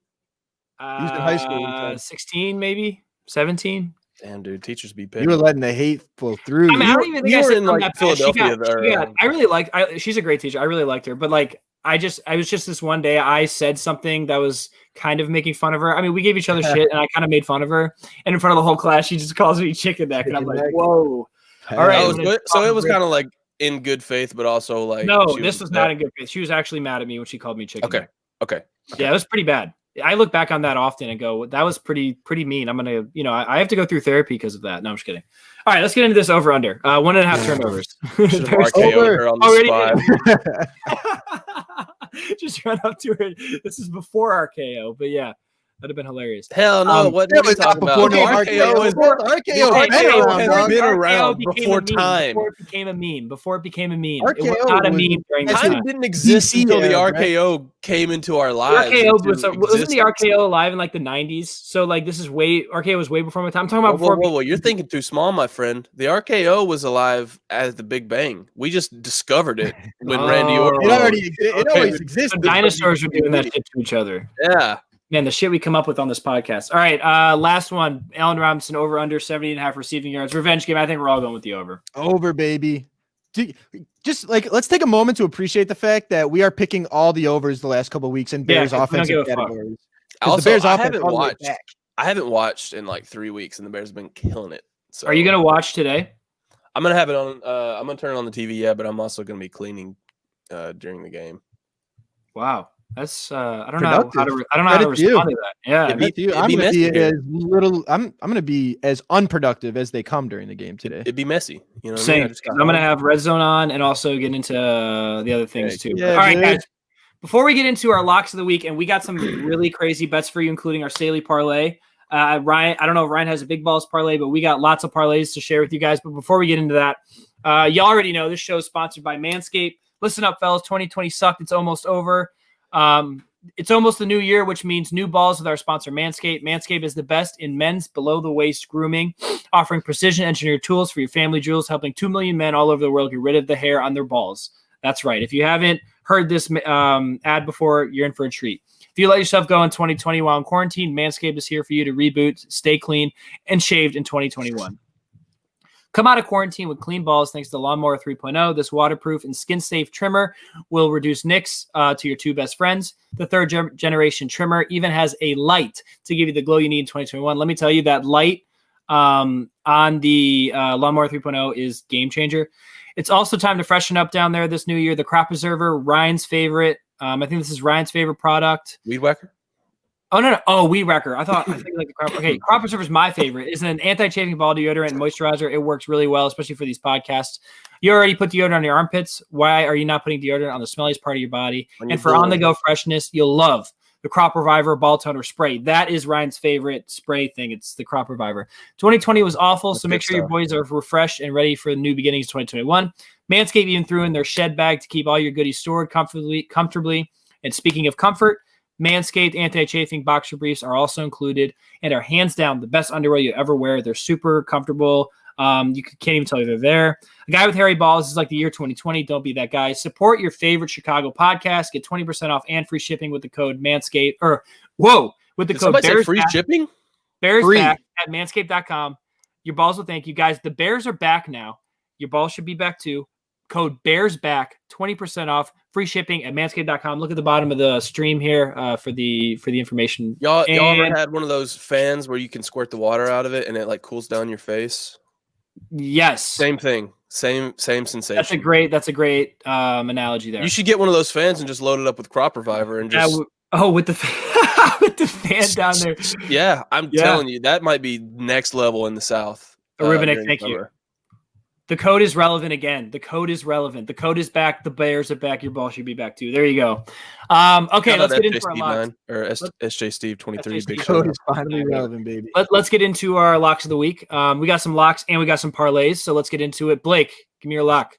[SPEAKER 2] He was in high school.
[SPEAKER 1] 16, maybe 17.
[SPEAKER 3] Damn, dude, teachers be
[SPEAKER 2] You
[SPEAKER 3] pissed.
[SPEAKER 2] were letting the hate flow through.
[SPEAKER 1] I mean, I don't even think I
[SPEAKER 3] were
[SPEAKER 1] said
[SPEAKER 3] in like
[SPEAKER 1] that bad.
[SPEAKER 3] Philadelphia.
[SPEAKER 1] I really liked. She's a great teacher. I really liked her, but like, I was just this one day I said something that was kind of making fun of her. I mean, we gave each other shit, and I kind of made fun of her, and in front of the whole class, she just calls me chicken neck, and I'm like, whoa. All right.
[SPEAKER 3] So it was kind of like in good faith, but also like
[SPEAKER 1] this was not in good faith. She was actually mad at me when she called me chicken neck.
[SPEAKER 3] Okay.
[SPEAKER 1] Yeah, it was pretty bad. I look back on that often and go, that was pretty mean. I'm gonna, I have to go through therapy because of that. No, I'm just kidding. All right, let's get into this over under 1.5 turnovers.
[SPEAKER 3] RKO'd her on the spot.
[SPEAKER 1] Just run up to her. This is before RKO, but yeah, that'd have been hilarious.
[SPEAKER 3] Hell no! What are you talking about?
[SPEAKER 2] RKO
[SPEAKER 3] has been around before time.
[SPEAKER 1] Before it became a meme.
[SPEAKER 2] RKO
[SPEAKER 1] it was not a meme during the
[SPEAKER 3] time.
[SPEAKER 1] time.
[SPEAKER 3] Didn't exist until the RKO came into our lives.
[SPEAKER 1] Wasn't the RKO alive in like the 90s? So like RKO was way before my time. I'm talking about before.
[SPEAKER 3] Whoa, you're thinking too small, my friend. The RKO was alive at the Big Bang. We just discovered it when Randy Orton.
[SPEAKER 2] It always existed.
[SPEAKER 1] So dinosaurs were doing that shit to each other.
[SPEAKER 3] Yeah.
[SPEAKER 1] Man, the shit we come up with on this podcast. All right, last one. Allen Robinson over under 70.5 receiving yards. Revenge game. I think we're all going with the over.
[SPEAKER 2] Over, baby. Just like let's take a moment to appreciate the fact that we are picking all the overs the last couple of weeks in Bears offensive categories.
[SPEAKER 3] Also, the Bears I haven't watched in like 3 weeks, and the Bears have been killing it. So
[SPEAKER 1] are you gonna watch today?
[SPEAKER 3] I'm gonna have it on. I'm gonna turn it on the TV. Yeah, but I'm also gonna be cleaning during the game.
[SPEAKER 1] Wow. That's I don't know how to respond to that. Yeah,
[SPEAKER 2] I'm gonna be as unproductive as they come during the game today.
[SPEAKER 3] It'd be messy, you know.
[SPEAKER 1] Same. I'm gonna have red zone on and also get into the other things too.
[SPEAKER 2] Yeah,
[SPEAKER 1] all right, guys. Before we get into our locks of the week, and we got some really crazy bets for you, including our Staley parlay. Ryan, I don't know if Ryan has a big balls parlay, but we got lots of parlays to share with you guys. But before we get into that, you already know this show is sponsored by Manscaped. Listen up, fellas. 2020 sucked. It's almost over. It's almost the new year, which means new balls with our sponsor Manscaped. Manscaped is the best in men's below the waist grooming, offering precision engineered tools for your family jewels, helping 2 million men all over the world get rid of the hair on their balls. That's right. If you haven't heard this ad before, you're in for a treat. If you let yourself go in 2020 while in quarantine, Manscaped is here for you to reboot, stay clean, and shaved in 2021. Come out of quarantine with clean balls thanks to Lawnmower 3.0. This waterproof and skin-safe trimmer will reduce nicks to your two best friends. The third generation trimmer even has a light to give you the glow you need in 2021. Let me tell you, that light on the Lawnmower 3.0 is game changer. It's also time to freshen up down there this new year. The Crop Preserver, Ryan's favorite. I think this is Ryan's favorite product.
[SPEAKER 3] Weed Whacker?
[SPEAKER 1] Oh, no. Oh, Weed Whacker. I think like the Crop. Okay, Crop Preserver is my favorite. It's an anti-chafing ball deodorant and moisturizer. It works really well, especially for these podcasts. You already put deodorant on your armpits. Why are you not putting deodorant on the smelliest part of your body? And for on-the-go freshness, you'll love the Crop Reviver Ball Toner Spray. That is Ryan's favorite spray thing. It's the Crop Reviver. 2020 was awful, so make sure your boys are refreshed and ready for the new beginnings of 2021. Manscaped even threw in their shed bag to keep all your goodies stored comfortably. And speaking of comfort, Manscaped anti-chafing boxer briefs are also included and are hands down the best underwear you ever wear. They're super comfortable. You can't even tell you they're there. A guy with hairy balls is like the year 2020. Don't be that guy. Support your favorite Chicago podcast. Get 20% off and free shipping with the code Manscaped. With the code Bears
[SPEAKER 3] free shipping.
[SPEAKER 1] Bears back at manscaped.com. Your balls will thank you, guys. The Bears are back now. Your balls should be back too. Code Bears back, 20% off, free shipping at manscaped.com. Look at the bottom of the stream here for the information.
[SPEAKER 3] Y'all ever had one of those fans where you can squirt the water out of it and it like cools down your face?
[SPEAKER 1] Yes.
[SPEAKER 3] Same thing. Same sensation.
[SPEAKER 1] That's a great analogy there.
[SPEAKER 3] You should get one of those fans and just load it up with Crop Reviver and just
[SPEAKER 1] with the with the fan down there.
[SPEAKER 3] Yeah, I'm telling you, that might be next level in the South.
[SPEAKER 1] Rubenek, thank you. The code is relevant again. The code is relevant. The code is back. The Bears are back. Your ball should be back too. There you go. Okay, let's get into our locks.
[SPEAKER 3] Or SJ Steve 23.
[SPEAKER 2] Big code is finally relevant, baby.
[SPEAKER 1] Let's get into our locks of the week. We got some locks and we got some parlays. So let's get into it. Blake, give me your lock.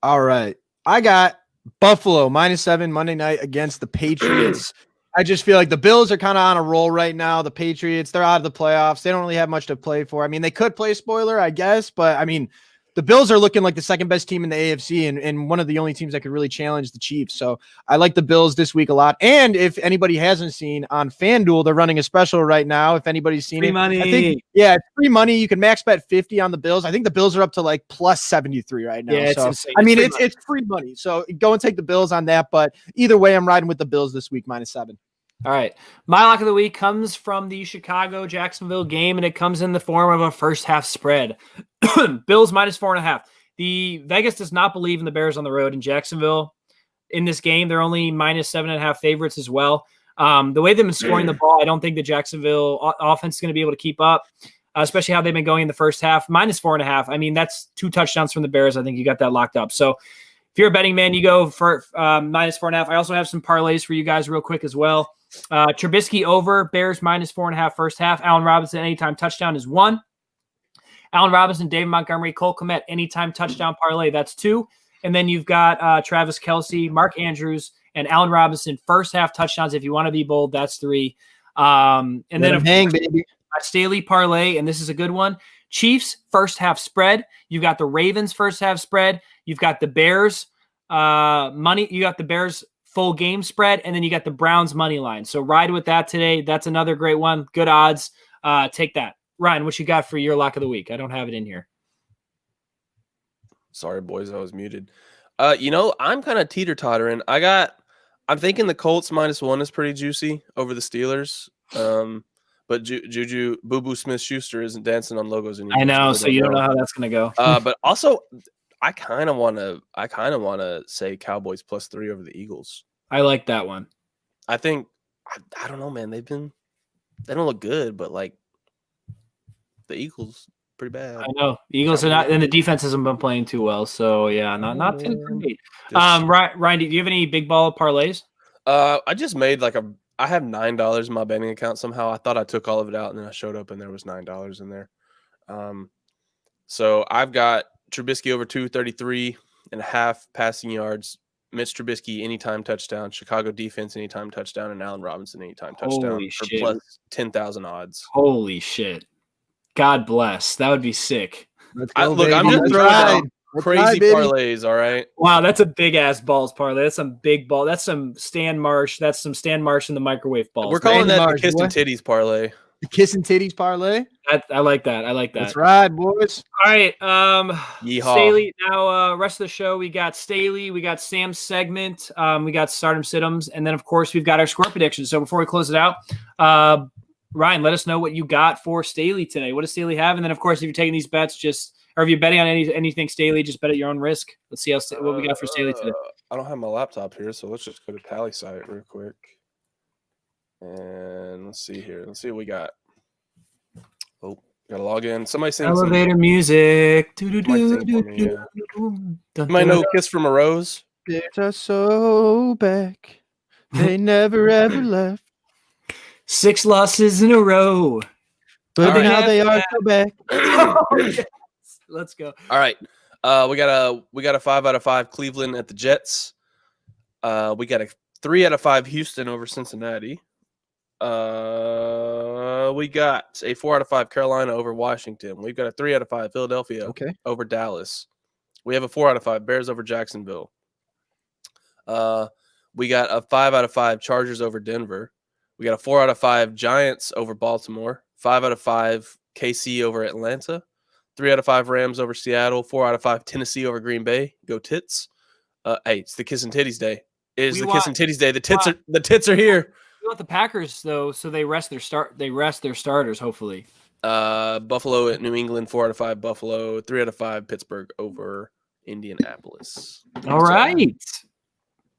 [SPEAKER 2] All right. I got Buffalo -7 Monday night against the Patriots. I just feel like the Bills are kind of on a roll right now. The Patriots, they're out of the playoffs. They don't really have much to play for. I mean, they could play spoiler, I guess, but I mean, the Bills are looking like the second best team in the AFC and one of the only teams that could really challenge the Chiefs. So I like the Bills this week a lot. And if anybody hasn't seen on FanDuel, they're running a special right now. If anybody's seen
[SPEAKER 1] Free money.
[SPEAKER 2] I think, yeah, it's free money. You can max bet 50 on the Bills. I think the Bills are up to like plus 73 right now.
[SPEAKER 1] Yeah, it's
[SPEAKER 2] so
[SPEAKER 1] insane.
[SPEAKER 2] I mean,
[SPEAKER 1] free
[SPEAKER 2] it's free money. So go and take the Bills on that. But either way, I'm riding with the Bills this week, -7.
[SPEAKER 1] All right. My lock of the week comes from the Chicago-Jacksonville game, and it comes in the form of a first half spread. Bills -4.5. The Vegas does not believe in the Bears on the road in Jacksonville. In this game, they're only -7.5 favorites as well. The way they've been scoring the ball, I don't think the Jacksonville offense is going to be able to keep up, especially how they've been going in the first half. -4.5. I mean, that's 2 touchdowns from the Bears. I think you got that locked up. So if you're a betting man, you go for -4.5. I also have some parlays for you guys real quick as well. Trubisky over, Bears -4.5 first half. Allen Robinson anytime touchdown is 1. Allen Robinson, David Montgomery, Cole Kmet anytime touchdown parlay, that's 2. And then you've got Travis Kelce, Mark Andrews, and Allen Robinson first half touchdowns. If you want to be bold, that's 3. And then
[SPEAKER 2] baby.
[SPEAKER 1] Staley parlay, and this is a good one. Chiefs first half spread. You've got the Ravens first half spread. You've got the Bears money. You got the Bears full game spread, and then you got the Browns money line. So ride with that today. That's another great one. Good odds. Take that. Ryan, what you got for your lock of the week? I don't have it in here.
[SPEAKER 3] Sorry, boys, I was muted. I'm kind of teeter-tottering. I'm thinking the Colts -1 is pretty juicy over the Steelers. But Juju Boo Smith-Schuster isn't dancing on logos anymore.
[SPEAKER 1] I know, so you don't know how that's gonna go.
[SPEAKER 3] But also, I kind of want to say Cowboys +3 over the Eagles.
[SPEAKER 1] I like that one.
[SPEAKER 3] I think I don't know, man. They don't look good, but like the Eagles pretty bad.
[SPEAKER 1] I know Eagles are not, and the defense hasn't been playing too well. So yeah, not too great. Ryan, do you have any big ball parlays?
[SPEAKER 3] I just made I have $9 in my betting account somehow. I thought I took all of it out, and then I showed up and there was $9 in there. So I've got Trubisky over 233.5 passing yards. Mitch Trubisky anytime touchdown. Chicago defense anytime touchdown, and Allen Robinson anytime touchdown for plus 10,000 odds.
[SPEAKER 1] Holy shit! God bless. That would be sick.
[SPEAKER 3] I'm just throwing out crazy parlays. All right.
[SPEAKER 1] Wow, that's a big ass balls parlay. That's some big ball. That's some Stan Marsh. That's some Stan Marsh in the microwave balls.
[SPEAKER 3] We're calling that the Kiss and Titties parlay.
[SPEAKER 2] The Kiss and Titties parlay.
[SPEAKER 1] I like that.
[SPEAKER 2] That's right, boys.
[SPEAKER 1] All right.
[SPEAKER 3] Yeehaw.
[SPEAKER 1] Staley. Now, rest of the show, we got Staley, we got Sam's segment, we got Stardom Situms, and then of course we've got our score prediction. So before we close it out, Ryan, let us know what you got for Staley today. What does Staley have? And then of course, if you're taking these bets, or if you're betting on anything Staley, just bet at your own risk. Let's see what we got for Staley today.
[SPEAKER 3] I don't have my laptop here, so let's just go to Tally site real quick. And let's see here. Let's see what we got. Oh, gotta log in. Somebody sing
[SPEAKER 1] elevator music.
[SPEAKER 3] You might know Kiss from a Rose.
[SPEAKER 2] Bears are so back. They never ever left.
[SPEAKER 1] 6 losses in a row.
[SPEAKER 2] But now they are so back.
[SPEAKER 1] Yes. Let's go.
[SPEAKER 3] All right. We got a 5 out of 5 Cleveland at the Jets. We got a 3 out of 5 Houston over Cincinnati. We got a 4 out of 5 Carolina over Washington. We've got a 3 out of 5 Philadelphia over Dallas. We have a 4 out of 5 Bears over Jacksonville. We got a 5 out of 5 Chargers over Denver. We got a 4 out of 5 Giants over Baltimore. 5 out of 5 KC over Atlanta. 3 out of 5 Rams over Seattle. 4 out of 5 Tennessee over Green Bay. Go Tits. Hey, it's the Kiss and Titties Day. It is Kiss and Titties Day. The tits are here.
[SPEAKER 1] We want the Packers though, so they rest their starters. Hopefully,
[SPEAKER 3] Buffalo at New England. 4 out of 5 Buffalo. 3 out of 5 Pittsburgh over Indianapolis.
[SPEAKER 1] All right,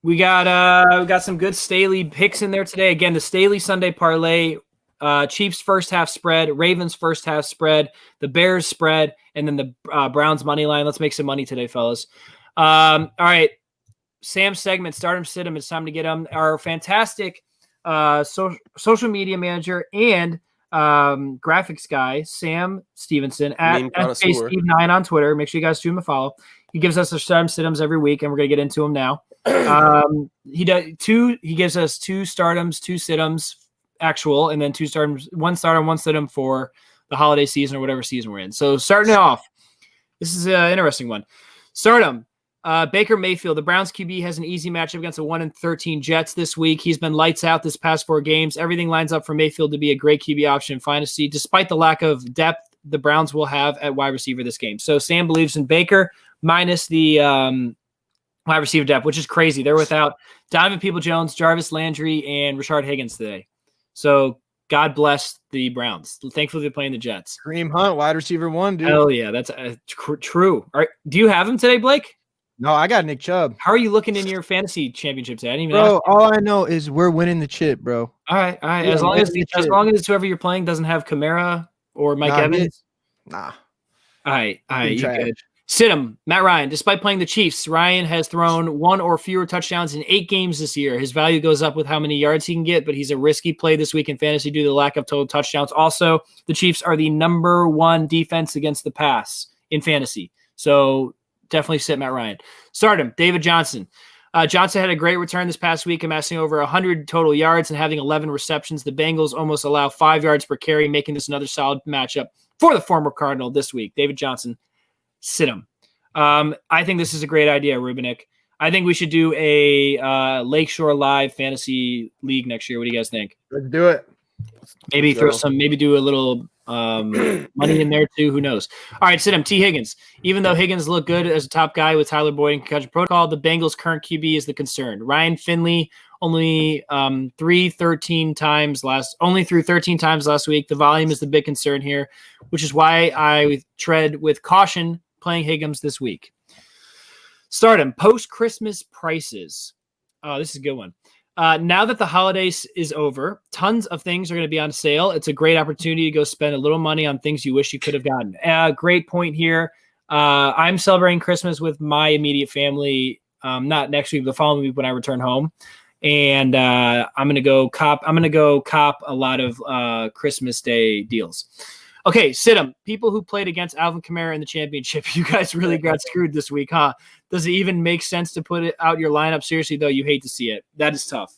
[SPEAKER 1] we got some good Staley picks in there today. Again, the Staley Sunday parlay: Chiefs first half spread, Ravens first half spread, the Bears spread, and then the Browns money line. Let's make some money today, fellas. All right, Sam's segment, Stardom Situm. It's time to get them. Our fantastic social media manager and graphics guy, Sam Stevenson at Steve9 on Twitter. Make sure you guys do him a follow. He gives us our Stardom Situms every week, and we're going to get into them now. He does two. He gives us 2 startums, 2 situms, actual, and then 2 startums, 1 stardom, 1 situm for the holiday season or whatever season we're in. So starting it off, this is an interesting one. Stardom. Baker Mayfield, the Browns QB, has an easy matchup against the 1-13 Jets this week. He's been lights out this past 4 games. Everything lines up for Mayfield to be a great QB option in fantasy. Despite the lack of depth the Browns will have at wide receiver this game. So Sam believes in Baker minus the wide receiver depth, which is crazy. They're without Donovan Peoples-Jones, Jarvis Landry, and Rashard Higgins today. So God bless the Browns. Thankfully, they're playing the Jets.
[SPEAKER 2] Kareem Hunt, wide receiver 1, dude.
[SPEAKER 1] Hell yeah, that's true. Do you have him today, Blake?
[SPEAKER 2] No, I got Nick Chubb.
[SPEAKER 1] How are you looking in your fantasy championship today? I didn't even
[SPEAKER 2] Bro,
[SPEAKER 1] ask.
[SPEAKER 2] all I know is we're winning the chip, bro.
[SPEAKER 1] All right.
[SPEAKER 2] Yeah,
[SPEAKER 1] As long as whoever you're playing doesn't have Kamara or Mike Evans.
[SPEAKER 2] Nah.
[SPEAKER 1] All right. You good. Sit him, Matt Ryan. Despite playing the Chiefs, Ryan has thrown 1 or fewer touchdowns in 8 games this year. His value goes up with how many yards he can get, but he's a risky play this week in fantasy due to the lack of total touchdowns. Also, the Chiefs are the number 1 defense against the pass in fantasy. So definitely sit Matt Ryan. Start him, David Johnson. Johnson had a great return this past week, amassing over 100 total yards and having 11 receptions. The Bengals almost allow 5 yards per carry, making this another solid matchup for the former Cardinal this week. David Johnson, sit him. I think this is a great idea, Rubinik. I think we should do a Lakeshore Live fantasy league next year. What do you guys think?
[SPEAKER 2] Let's do it.
[SPEAKER 1] Maybe maybe do a little money in there too. Who knows? All right, sit him. T. Higgins. Even though Higgins looked good as a top guy with Tyler Boyd and concussion protocol, the Bengals' current QB is the concern. Ryan Finley only threw 13 times last week. The volume is the big concern here, which is why I tread with caution playing Higgins this week. Start him. Post-Christmas prices. Oh, this is a good one. Now that the holidays is over, tons of things are going to be on sale. It's a great opportunity to go spend a little money on things you wish you could have gotten. Great point here. I'm celebrating Christmas with my immediate family, not next week, but the following week when I return home. And I'm going to go cop a lot of Christmas Day deals. Okay, sit 'em. People who played against Alvin Kamara in the championship, you guys really got screwed this week, huh? Does it even make sense to put it out your lineup? Seriously, though, you hate to see it. That is tough.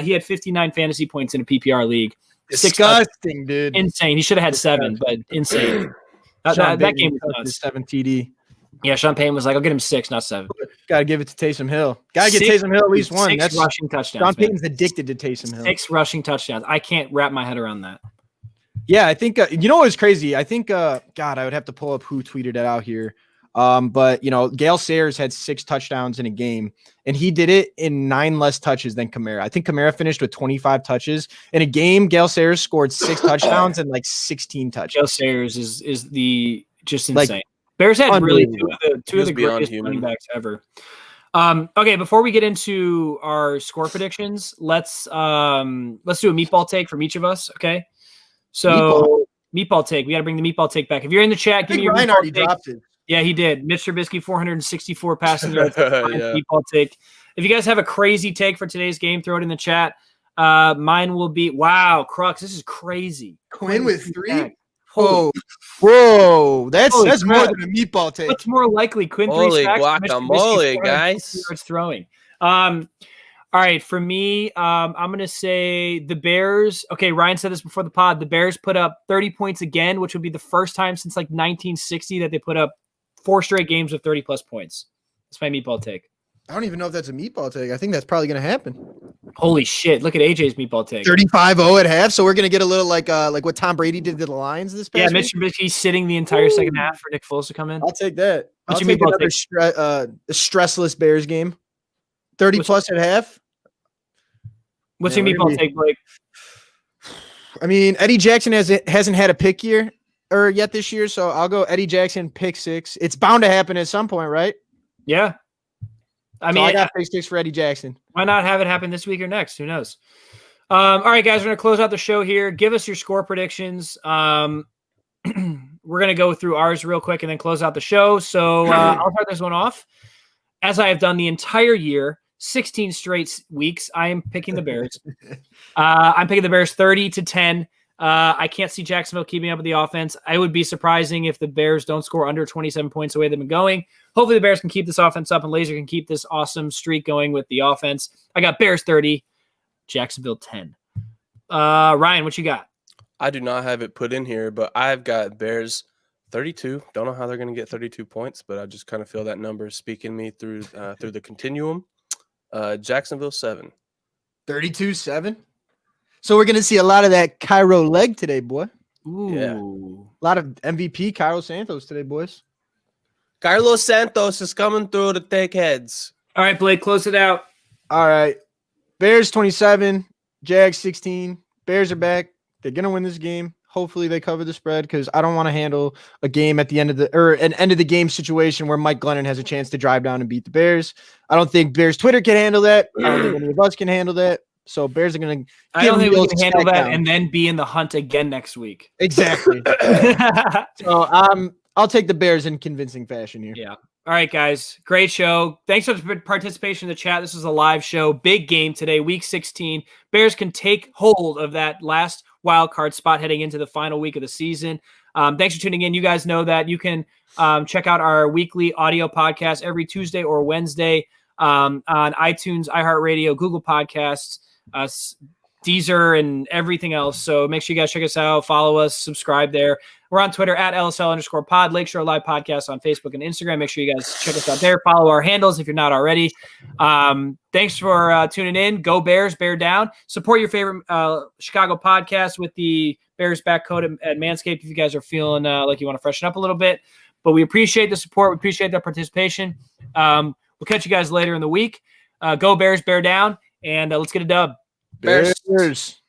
[SPEAKER 1] He had 59 fantasy points in a PPR league.
[SPEAKER 2] Disgusting, dude.
[SPEAKER 1] Insane. He should have had 7, but insane. that game was nuts.
[SPEAKER 2] 7 TD.
[SPEAKER 1] Yeah, Sean Payton was like, I'll get him 6, not 7.
[SPEAKER 2] Got to give it to Taysom Hill. Got to get Taysom Hill at least 1.
[SPEAKER 1] 6 rushing touchdowns.
[SPEAKER 2] Sean Payton's addicted to Taysom Hill.
[SPEAKER 1] 6 rushing touchdowns. I can't wrap my head around that.
[SPEAKER 2] Yeah, I think you know what was crazy? I think God, I would have to pull up who tweeted it out here. But Gale Sayers had 6 touchdowns in a game, and he did it in 9 less touches than Kamara. I think Kamara finished with 25 touches in a game. Gale Sayers scored 6 touchdowns and like 16 touches.
[SPEAKER 1] Gale Sayers is just insane. Bears had really two of the greatest running backs ever. Okay, before we get into our score predictions, let's do a meatball take from each of us. Okay. So meatball take. We got to bring the meatball take back. If you're in the chat, give me your
[SPEAKER 2] Ryan
[SPEAKER 1] meatball
[SPEAKER 2] already
[SPEAKER 1] take.
[SPEAKER 2] dropped it.
[SPEAKER 1] Yeah, he did. Mr. Trubisky, 464 passing yards.
[SPEAKER 3] Yeah.
[SPEAKER 1] Meatball take. If you guys have a crazy take for today's game, throw it in the chat. Mine will be Crux. This is crazy.
[SPEAKER 2] Quinn with 3. Whoa! That's more than a meatball take.
[SPEAKER 1] What's more likely, Quinn 3
[SPEAKER 3] Holy
[SPEAKER 1] sacks?
[SPEAKER 3] guacamole, guys!
[SPEAKER 1] Yards throwing. All right, for me, I'm going to say the Bears. Okay, Ryan said this before the pod. The Bears put up 30 points again, which would be the first time since like 1960 that they put up 4 straight games with 30-plus points. That's my meatball take.
[SPEAKER 2] I don't even know if that's a meatball take. I think that's probably going to happen.
[SPEAKER 1] Holy shit. Look at AJ's meatball take.
[SPEAKER 2] 35-0 at half, so we're going to get a little like what Tom Brady did to the Lions this past week.
[SPEAKER 1] Yeah, Mr. Trubisky sitting the entire second half for Nick Foles to come in.
[SPEAKER 2] I'll take that.
[SPEAKER 1] What's
[SPEAKER 2] I'll
[SPEAKER 1] your
[SPEAKER 2] take
[SPEAKER 1] meatball
[SPEAKER 2] another stressless Bears game. 30-plus at half.
[SPEAKER 1] What's your meatball take, Blake?
[SPEAKER 2] I mean, Eddie Jackson hasn't had a pick yet this year, so I'll go Eddie Jackson pick 6. It's bound to happen at some point, right?
[SPEAKER 1] Yeah. I mean,
[SPEAKER 2] I got pick 6 for Eddie Jackson.
[SPEAKER 1] Why not have it happen this week or next? Who knows? All right, guys, we're going to close out the show here. Give us your score predictions. We're going to go through ours real quick and then close out the show. So I'll start this one off. As I have done the entire year, 16 straight weeks, I am picking the Bears. I'm picking the Bears 30-10. I can't see Jacksonville keeping up with the offense. I would be surprising if the Bears don't score under 27 points the way they've been going. Hopefully the Bears can keep this offense up and Laser can keep this awesome streak going with the offense. I got Bears 30, Jacksonville 10. Ryan, what you got?
[SPEAKER 3] I do not have it put in here, but I've got Bears 32. Don't know how they're going to get 32 points, but I just kind of feel that number is speaking me through the continuum. Jacksonville 7.
[SPEAKER 2] 32-7. So we're going to see a lot of that Cairo leg today, boy.
[SPEAKER 1] Ooh.
[SPEAKER 3] Yeah.
[SPEAKER 2] A lot of MVP Cairo Santos today, boys.
[SPEAKER 3] Carlos Santos is coming through to take heads.
[SPEAKER 1] All right, Blake, close it out.
[SPEAKER 2] All right. Bears 27, Jags 16. Bears are back. They're going to win this game. Hopefully they cover the spread because I don't want to handle a game at the end of an end of the game situation where Mike Glennon has a chance to drive down and beat the Bears. I don't think Bears Twitter can handle that. I don't think any of us can handle that. So Bears are going to.
[SPEAKER 1] I don't think we can handle that and then be in the hunt again next week.
[SPEAKER 2] Exactly. So I'll take the Bears in convincing fashion here.
[SPEAKER 1] Yeah. All right, guys. Great show. Thanks for the participation in the chat. This was a live show. Big game today, week 16. Bears can take hold of that last wild card spot heading into the final week of the season. Thanks for tuning in. You guys know that you can check out our weekly audio podcast every Tuesday or Wednesday on iTunes, iHeartRadio, Google Podcasts, Deezer, and everything else. So make sure you guys check us out, follow us, subscribe there. We're on Twitter at LSL_pod, Lakeshore Live Podcast on Facebook and Instagram. Make sure you guys check us out there. Follow our handles if you're not already. Thanks for tuning in. Go Bears, bear down. Support your favorite Chicago podcast with the Bears back code at Manscaped if you guys are feeling like you want to freshen up a little bit. But we appreciate the support. We appreciate the participation. We'll catch you guys later in the week. Go Bears, bear down, and let's get a dub.
[SPEAKER 2] Bears.